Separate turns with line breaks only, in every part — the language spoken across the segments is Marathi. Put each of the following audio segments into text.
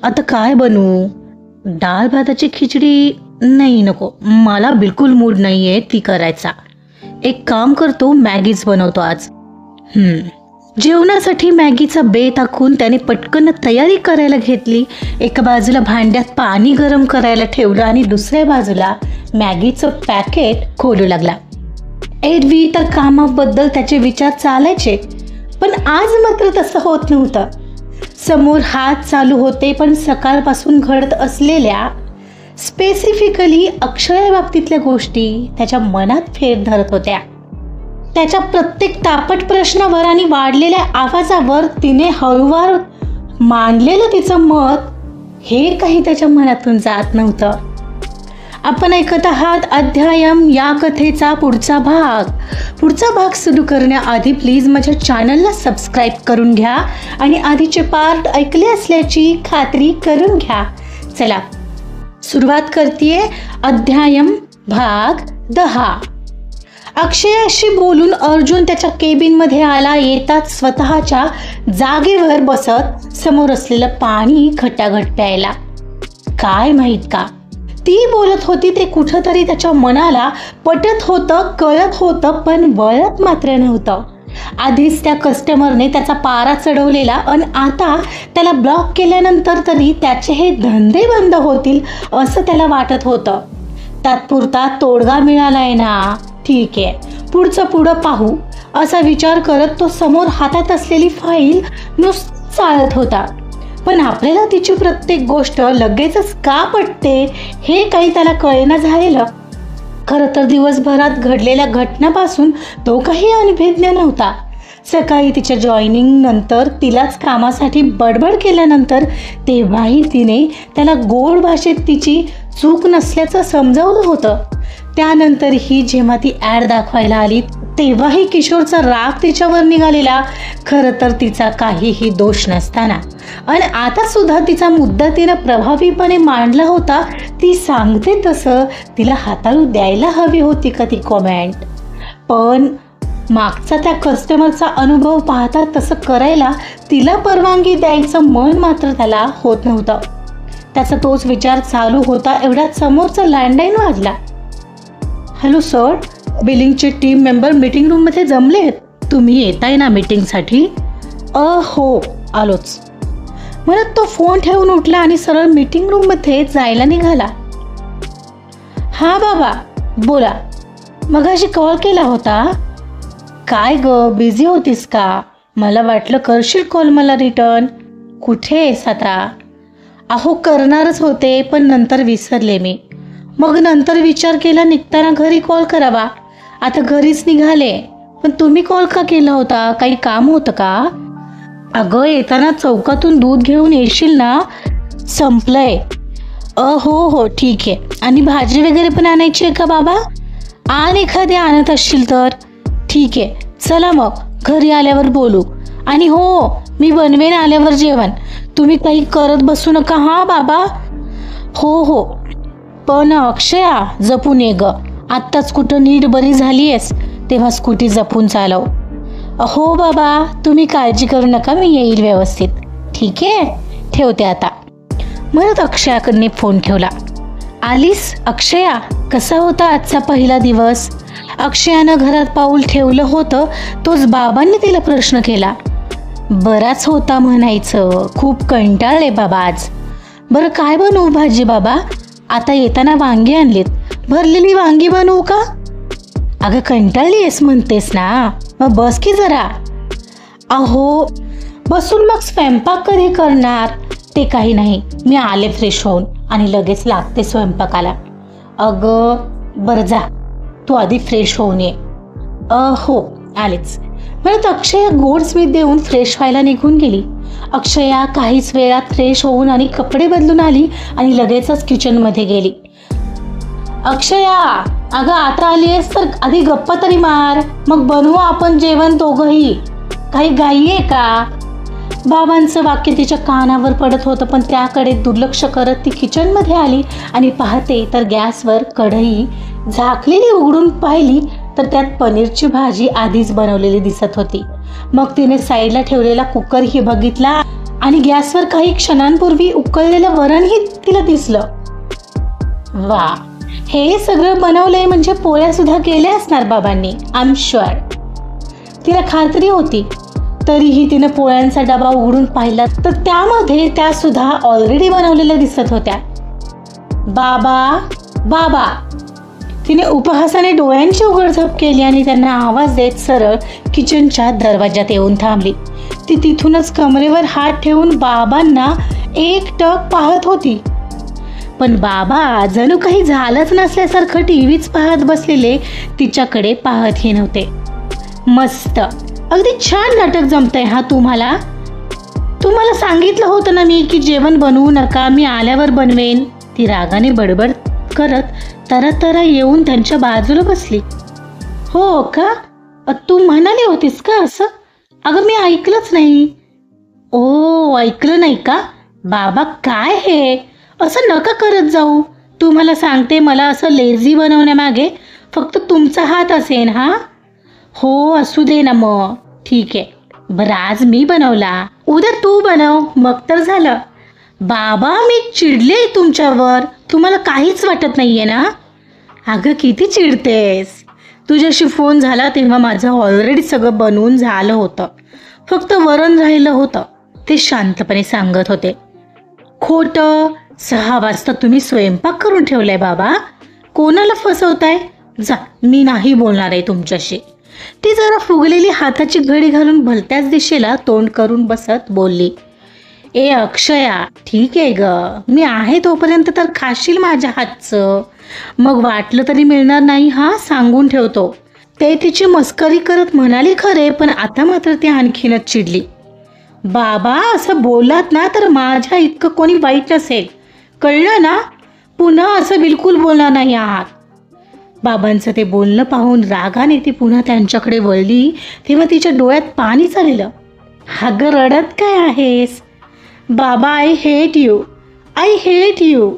आता काय बनवू? डाळ भाताची खिचडी नाही, नको, मला बिलकुल मूड नाहीये ती करायचा. एक काम करतो, मॅगीच बनवतो आज. जेवणासाठी मॅगीचा बेत आखून त्याने पटकन तयारी करायला घेतली. एका बाजूला भांड्यात पाणी गरम करायला ठेवलं आणि दुसऱ्या बाजूला मॅगीचं पॅकेट खोलू लागला. एरवी तर कामाबद्दल त्याचे विचार चालायचे, पण आज मात्र तसं होत नव्हतं. समोर हात चालू होते, पण सकाळपासून घडत असलेल्या स्पेसिफिकली अक्षय बाबतीतल्या गोष्टी त्याच्या मनात फेर धरत होत्या. त्याच्या प्रत्येक तापट प्रश्नावर आणि वाढलेल्या आवाजावर तिने हळूवार मांडलेलं तिचं मत हे काही त्याच्या मनातून जात नव्हतं. आपण ऐकत आहात अध्यायम या कथेचा पुढचा भाग सुरू करण्याआधी प्लीज माझ्या चॅनलला सबस्क्राईब करून घ्या आणि आधीचे पार्ट ऐकले असल्याची खात्री करून घ्या. चला सुरुवात करतेय. अध्यायम भाग 10. अक्षयाशी बोलून अर्जुन त्याच्या केबिनमध्ये आला. येताच स्वतःच्या जागेवर बसत समोर असलेलं पाणी घटाघट प्यायला. काय माहित का ती बोलत होती ते कुठंतरी त्याच्या मनाला पटत होतं, कळत होतं, पण वळत मात्र नव्हतं. आधीच त्या कस्टमरने त्याचा पारा चढवलेला आणि आता त्याला ब्लॉक केल्यानंतर तरी त्याचे हे धंदे बंद होतील असं त्याला वाटत होतं. तात्पुरता तोडगा मिळालाय ना, ठीक आहे, पुढं पाहू असा विचार करत तो समोर हातात असलेली फाईल नुसतं चाळत होता. पण आपल्याला तिची प्रत्येक गोष्ट लगेचच का पटते हे काही त्याला कळेना झालेलं. खरं तर दिवसभरात घडलेल्या घटनापासून तो काही अनभिज्ञ नव्हता. सकाळी तिच्या जॉईनिंग नंतर तिलाच कामासाठी बडबड केल्यानंतर तेव्हाही तिने त्याला गोड भाषेत तिची चूक नसल्याचं समजावलं होतं. त्यानंतरही जेव्हा ती ॲड दाखवायला आली तेव्हाही किशोरचा राग तिच्यावर निघालेला. खरं तर तिचा काहीही दोष नसताना आणि आता सुद्धा तिचा मुद्दा तिनं प्रभावीपणे मांडला होता. ती सांगते तसं तिला हाताळू द्यायला हवी होती का ती कॉमेंट, पण मागचा त्या कस्टमरचा अनुभव पाहता तसं करायला तिला परवानगी द्यायचं मन मात्र त्याला होत नव्हतं. त्याचा तोच विचार चालू होता एवढ्यात समोरचा लँडलाईन वाजला. हॅलो सर, बिलिंगचे टीम मेंबर मीटिंग रूममध्ये जमले आहेत. तुम्ही येताय ना मीटिंगसाठी? हो आलोच. म्हणत तो फोन ठेवून उठला आणि सरळ मीटिंग रूममध्ये जायला निघाला. हा बाबा बोला, मगाशी कॉल केला होता. काय ग, बिझी होतीस का? मला वाटलं करशील कॉल मला रिटर्न. कुठे आहेस आता? अहो करणारच होते पण नंतर विसरले मी. मग नंतर विचार केला निघताना घरी कॉल करावा. आता घरीच निघाले. पण तुम्ही कॉल का केला होता? काही काम होतं का? अगं येताना चौकातून दूध घेऊन येशील ना, संपलंय. हो ठीक आहे. आणि भाजी वगैरे पण आणायची आहे का बाबा? आण एखादी आणत असशील तर. ठीक आहे चला मग घरी आल्यावर बोलू. आणि हो मी बनवेन आल्यावर जेवण. तुम्ही काही करत बसू नका हा बाबा. हो पण अक्षया जपून ये ग. आत्ताच कुठं नीट बरी झाली आहेस तेव्हा स्कूटी जपून चालव. हो बाबा तुम्ही काळजी करू नका, मी येईल व्यवस्थित. ठीक आहे ठेवते आता. म्हणत अक्षयाकडे फोन ठेवला. आलीस अक्षया? कसा होता आजचा पहिला दिवस? अक्षयानं घरात पाऊल ठेवलं होतं तोच बाबांनी तिला प्रश्न केला. बराच होता म्हणायचं. खूप कंटाळले बाबा आज. बरं काय बनवू भाजी बाबा? आता येताना वांगी आणलीत. भरलेली वांगी बनवू का? अगं कंटाळली आहेस म्हणतेस ना, मग बस की जरा. अहो बसून मग स्वयंपाक कधी करणार? ते काही नाही, मी आले फ्रेश होऊन आणि लगेच लागते स्वयंपाकाला. अगं बरं जा, तू आधी फ्रेश होऊन ये. हो आलेच. म्हणत अक्षया गोड स्मित देऊन फ्रेश व्हायला निघून गेली. अक्षया काहीच वेळात फ्रेश होऊन आणि कपडे बदलून आली आणि लगेचच किचनमध्ये गेली. अक्षया अगं आता आली आहेस तर आधी गप्पा तरी मार, मग बनवू आपण जेवण दोघंही. काही घाई आहे का? बाबांचं वाक्य तिच्या कानावर पडत होतं पण त्याकडे दुर्लक्ष करत ती किचनमध्ये आली आणि पाहते तर गॅसवर कढई झाकलेली उघडून पाहिली तर त्यात पनीरची भाजी आधीच बनवलेली दिसत होती. मग तिने साईडला ठेवलेला कुकरही बघितला आणि गॅसवर काही क्षणांपूर्वी उकळलेलं वरणही तिला दिसलं. वा, हे सगळं बनवलंय म्हणजे पोळ्या सुद्धा केल्या असणार बाबांनी, आय एम शुअर. तिला खात्री होती. तरीही तिनं पोळ्यांचा डबा उघडून पाहिला तर त्यामध्ये त्या सुद्धा ऑलरेडी बनवलेल्या दिसत होत्या. बाबा बाबा, तिने उपहासाने डोळ्यांची उघडझाप केली आणि त्यांना आवाज देत सरळ किचनच्या दरवाजात येऊन थांबली. ती तिथूनच कमरेवर हात ठेवून बाबांना एकटक पाहत होती. पण बाबा जणू काही झालंच नसल्यासारखं टीव्हीच पाहत बसलेले तिच्याकडे पाहतही नव्हते. मस्त, अगदी छान नाटक जमतंय हा तुम्हाला. तुम्हाला सांगितलं होतं ना मी की जेवण बनवू नका, मी आल्यावर बनवेन. ती रागाने बडबड करत तरा येऊन त्यांच्या बाजूला बसली. हो का, तू म्हणाली होतीस का असं? अगं मी ऐकलंच नाही. ओ, ऐकलं नाही का? बाबा काय हे, असं नका करत जाऊ. तुम्हाला सांगते, मला असं लेझी बनवण्यामागे फक्त तुमचा हात असेल. हा हो, असू दे ना मग. ठीक आहे, बरं आज मी बनवला, उद्या तू बनव, मग तर झालं. बाबा मी चिडले तुमच्यावर, तुम्हाला काहीच वाटत नाहीये ना? अगं किती चिडतेस. तुझ्याशी फोन झाला तेव्हा माझं ऑलरेडी सगळं बनवून झालं होतं, फक्त वरण राहिलं होतं, ते शांतपणे सांगत होते. खोटं, 6 वाजता तुम्ही स्वयंपाक करून ठेवलाय बाबा. कोणाला फसवताय? जा, मी नाही बोलणार आहे तुमच्याशी. ती जरा फुगलेली हाताची घडी घालून भलत्याच दिशेला तोंड करून बसत बोलली. ए अक्षया, ठीक आहे ग, मी आहे तोपर्यंत तर खाशील माझ्या हातचं, मग वाटलं तरी मिळणार नाही हा, सांगून ठेवतो. ते तिची मस्करी करत म्हणाली खरे, पण आता मात्र ती आणखीनच चिडली. बाबा असं बोललात ना तर माझ्या इतकं कोणी वाईट नसेल, कळलं ना? पुन्हा असं बिलकुल बोलणार नाही आहात. बाबांचं ते बोलणं पाहून रागाने ती पुन्हा त्यांच्याकडे वळली तेव्हा तिच्या डोळ्यात पाणी चाललं. अगं रडत काय आहेस? बाबा I hate you, I hate you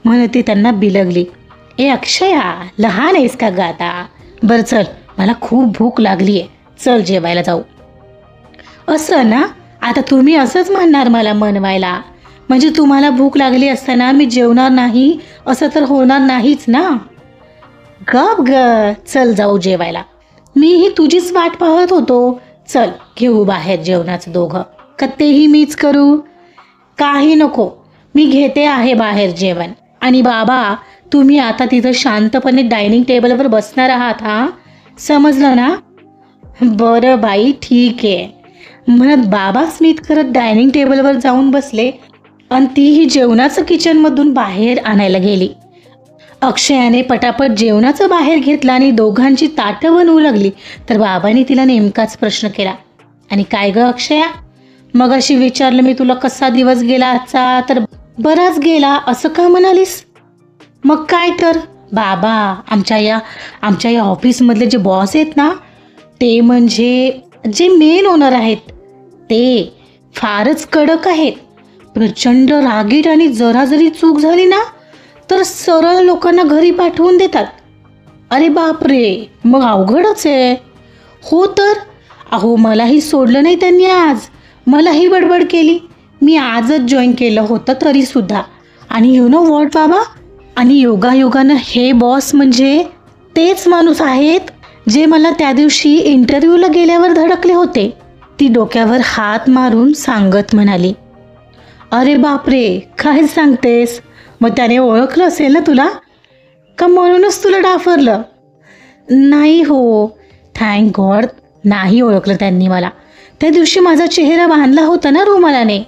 म्हणत ती त्यांना बिलगली. ए अक्षया, लहान आहेस का ग आता? बरं चल, मला खूप भूक लागली आहे, चल जेवायला जाऊ. असं ना, आता तुम्ही असंच म्हणणार मला मनवायला, म्हणजे तुम्हाला भूक लागली असताना मी जेवणार नाही असं तर होणार नाहीच ना. गप ग, चल जाऊ जेवायला, मीही तुझीच वाट पाहत होतो. चल घेऊ बाहेर जेवणाचं दोघं, का तेही मीच करू? काही नको, मी घेते आहे बाहेर जेवण. आणि बाबा तुम्ही आता तिथं शांतपणे डायनिंग टेबलवर बसणार आहात, हा समजलं ना? बरं बाई, ठीक आहे म्हणत बाबा स्मित करत डायनिंग टेबलवर जाऊन बसले आणि तीही जेवणाचं किचनमधून बाहेर आणायला गेली. अक्षयाने पटापट जेवणाचं बाहेर घेतलं आणि दोघांची ताटं बनवू लागली तर बाबांनी तिला नेमकाच प्रश्न केला. आणि काय ग अक्षया, मग अशी विचारलं मी तुला कसा दिवस गेला आजचा, तर बराच गेला असं का म्हणालीस? मग काय तर बाबा, आमच्या या ऑफिसमधले जे बॉस आहेत ना, ते म्हणजे जे मेन ओनर आहेत ते फारच कडक आहेत, प्रचंड रागीट, आणि जरा जरी चूक झाली ना तर सरळ लोकांना घरी पाठवून देतात. अरे बापरे, मग अवघडच आहे. हो तर, अहो मलाही सोडलं नाही त्यांनी आज, मलाही बडबड केली. मी आजच जॉईन केलं होतं तरीसुद्धा. आणि यु नो व्हॉट बाबा, आणि योगायोगानं हे बॉस म्हणजे तेच माणूस आहेत जे मला त्या दिवशी इंटरव्ह्यूला गेल्यावर धडकले होते. ती डोक्यावर हात मारून सांगत म्हणाली. अरे बापरे, काय सांगतेस? मग त्याने ओळखलं असेल ना तुला, का म्हणूनच तुला डाफरलं? नाही हो, थँक गॉड नाही ओळखलं त्यांनी मला. त्या दिवशी माझा चेहरा बांधला होता ना रुमालाने.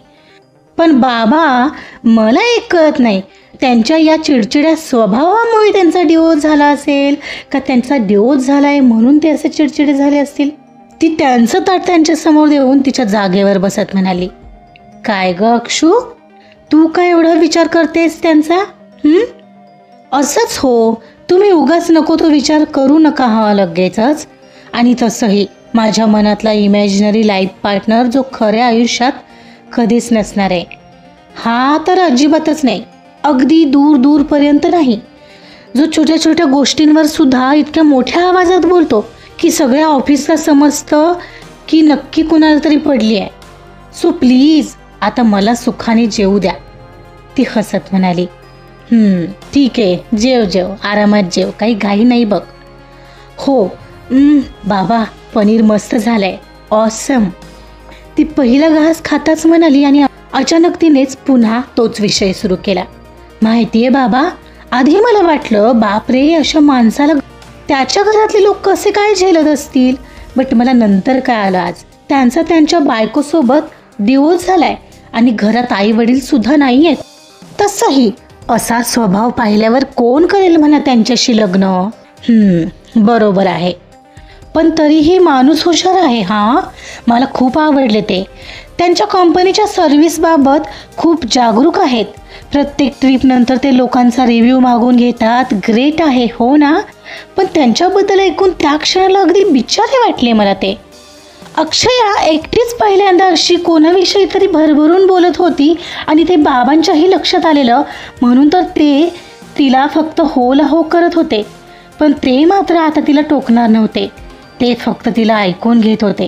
पण बाबा मला एक कळत नाही, त्यांच्या या चिडचिड्या स्वभावामुळे त्यांचा डिवोर्स झाला असेल का त्यांचा डिवोर्स झाला आहे म्हणून ते असे चिडचिडे झाले असतील. ती त्यांचं ताट त्यांच्यासमोर देऊन तिच्या जागेवर बसत म्हणाली. काय ग अक्षू, तू काय एवढा विचार करतेस त्यांचा? असंच हो, तुम्ही उगाच नको तो विचार करू नका हा लगेचच. आणि तसंही माझ्या मनातला इमॅजिनरी लाईफ पार्टनर जो खऱ्या आयुष्यात कधीच नसणार आहे, हा तर अजिबातच नाही, अगदी दूर दूरपर्यंत नाही. जो छोट्या छोट्या गोष्टींवर सुद्धा इतक्या मोठ्या आवाजात बोलतो की सगळ्या ऑफिसला समजतं की नक्की कुणाला तरी पडली आहे. सो प्लीज आता मला सुखाने जेवू द्या, ती हसत म्हणाली. ठीक आहे, जेव जेव, आरामात जेव, काही घाई नाही बघ. हो. बाबा, पनीर मस्त झालंय, ऑसम, ती पहिला घास खाताच म्हणाली आणि अचानक तिनेच पुन्हा तोच विषय सुरू केला. माहितीये बाबा, आधी मला वाटलं बापरे, अशा माणसाला त्याच्या घरातले लोक कसे काय झेलत असतील, बट मला नंतर कळालं आज त्यांचा त्यांच्या बायकोसोबत डिवोर्स झालाय आणि घरात आई वडील सुद्धा नाही आहेत. तसंही असा स्वभाव पाहिल्यावर कोण करेल म्हणा त्यांच्याशी लग्न. बरोबर आहे, पण तरीही माणूस हुशार आहे. मला खूप आवडले ते. त्यांच्या कंपनीच्या सर्व्हिसबाबत खूप जागरूक आहेत. प्रत्येक ट्रिपनंतर ते लोकांचा रिव्ह्यू मागून घेतात. ग्रेट आहे, हो ना. पण त्यांच्याबद्दल ऐकून त्या क्षणाला अगदी बिचारे वाटले मला ते. अक्षया एकटीच पहिल्यांदा अशी कोणाविषयी तरी भरभरून बोलत होती आणि ते बाबांच्याही लक्षात आलेलं, म्हणून तर ते तिला फक्त होला हो करत होते. पण ते मात्र आता तिला टोकणार नव्हते, ते फक्त तिला ऐकून घेत होते.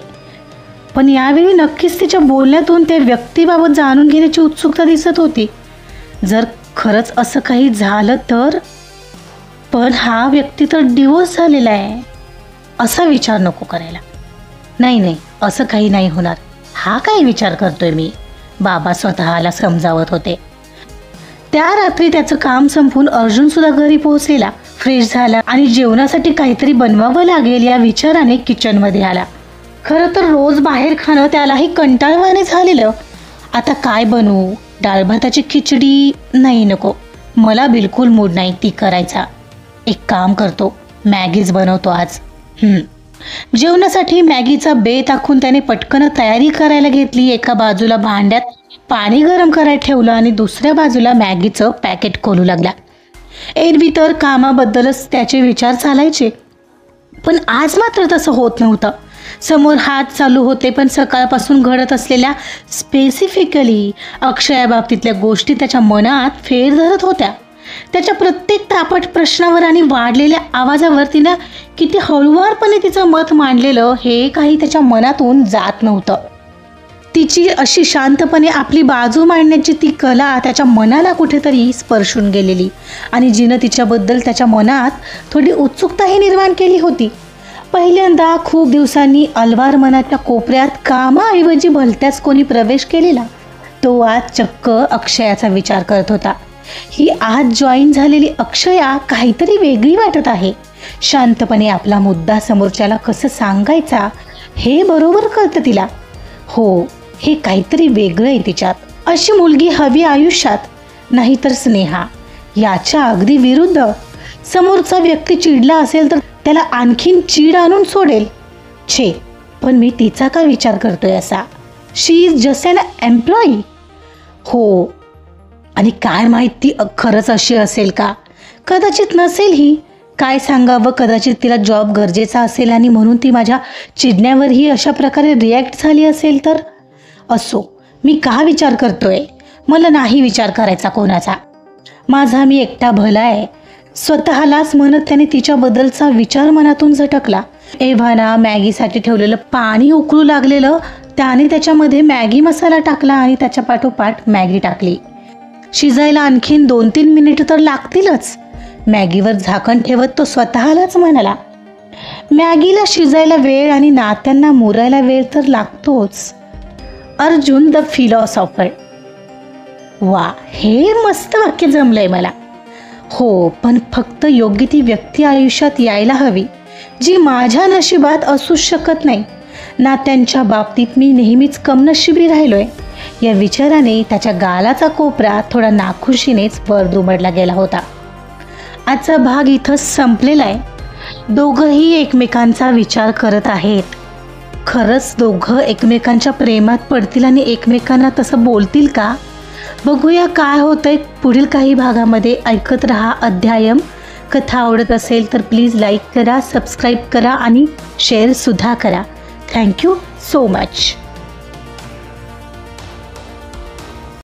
पण यावेळी नक्कीच तिच्या बोलण्यातून त्या व्यक्तीबाबत जाणून घेण्याची उत्सुकता दिसत होती. जर खरंच असं काही झालं तर. पण हा व्यक्ती तर डिवोर्स झालेला आहे, असा विचार नको करायला. नाही, असं काही नाही होणार. हा काय विचार करतोय मी, बाबा स्वतःला समजावत होते. त्या रात्री त्याचं काम संपून अर्जुन सुद्धा घरी पोहोचलेला, फ्रेश झाला आणि जेवणासाठी काहीतरी बनवावं लागेल या विचाराने किचनमध्ये आला. खरं तर रोज बाहेर खाणं त्यालाही कंटाळवाणे झालेलं. आता काय बनवू, डाळ भाताची खिचडी? नाही, नको, मला बिलकुल मूड नाही ती करायचा. एक काम करतो, मॅगीच बनवतो आज. जेवणासाठी मॅगीचा बेत आखून त्याने पटकन तयारी करायला घेतली. एका बाजूला भांड्यात पाणी गरम करायला ठेवलं आणि दुसऱ्या बाजूला मॅगीचं पॅकेट खोलू लागला. एरवी तर कामाबद्दलच त्याचे विचार चालायचे, पण आज मात्र तसं होत नव्हतं. समोर हात चालू होते, पण सकाळपासून घडत असलेल्या स्पेसिफिकली अक्षयाबाबतीतल्या गोष्टी त्याच्या मनात फेर धरत होत्या. त्याच्या प्रत्येक तापट प्रश्नावर आणि वाढलेल्या आवाजावर तिनं किती हळुवारपणे तिचं मत मांडलेलं हे काही त्याच्या मनातून जात नव्हतं. तिची अशी शांतपणे आपली बाजू मांडण्याची ती कला त्याच्या मनाला कुठेतरी स्पर्शून गेलेली आणि जिनं तिच्याबद्दल त्याच्या मनात थोडी उत्सुकताही निर्माण केली होती. पहिल्यांदा खूप दिवसांनी अलवार मनाच्या कोपऱ्यात कामाऐवजी भलत्याच कोणी प्रवेश केलेला. तो आज चक्क अक्षयाचा विचार करत होता. ही आज जॉईन झालेली अक्षया काहीतरी वेगळी वाटत आहे. शांतपणे आपला मुद्दा समोरच्याला कसं सांगायचा हे बरोबर कळतं तिला. हो, हे काहीतरी वेगळं आहे तिच्यात. अशी मुलगी हवी आयुष्यात, नाहीतर स्नेहा. याच्या अगदी विरुद्ध. समोरचा व्यक्ती चिडला असेल तर त्याला आणखीन चीड आणून सोडेल. छे, पण मी तिचा का विचार करतोय असा. शी इज जस्ट अन एम्प्लॉई. हो, आणि काय माहिती खरंच अशी असेल का? कदाचित नसेल ही. काय सांगावं, कदाचित तिला जॉब गरजेचा असेल आणि म्हणून ती माझ्या चिडण्यावरही अशा प्रकारे रिॲक्ट झाली असेल तर. असो, मी का विचार करतोय? मला नाही विचार करायचा कोणाचा. माझा मी एकटा भला आहे. स्वतःलाच म्हणत त्याने तिच्याबद्दलचा विचार मनातून झटकला. एव्हाना मॅगीसाठी ठेवलेलं पाणी उकळू लागलेलं, त्याने त्याच्यामध्ये मॅगी मसाला टाकला आणि त्याच्या पाठोपाठ मॅगी टाकली. शिजायला आणखीन 2-3 मिनिट तर लागतीलच. मॅगीवर झाकण ठेवत तो स्वतःलाच म्हणाला, मॅगीला शिजायला वेळ आणि नात्यांना मुरायला वेळ तर लागतोच. Arjun the philosopher. वा, हे मस्त वाक्य जमलंय मला. हो, पण फक्त योग्य ती व्यक्ती आयुष्यात यायला हवी, जी माझ्या नशिबात असू शकत नाही. नात्यांच्या बाबतीत मी नेहमीच कमनशिबी राहिलोय. या विचाराने त्याच्या गालाचा कोपरा थोडा नाखुशीनेच वर दुमडला गेला होता. आजचा भाग इथंच संपलेला आहे. दोघंही एकमेकांचा विचार करत आहेत. खरंच दोघं एकमेकांच्या प्रेमात पडतील आणि एकमेकांना तसं बोलतील का? बघूया काय होतंय पुढील काही भागामध्ये. ऐकत रहा अध्यायम. कथा आवडत असेल तर प्लीज लाईक करा, सबस्क्राईब करा आणि शेअरसुद्धा करा. Thank you so much.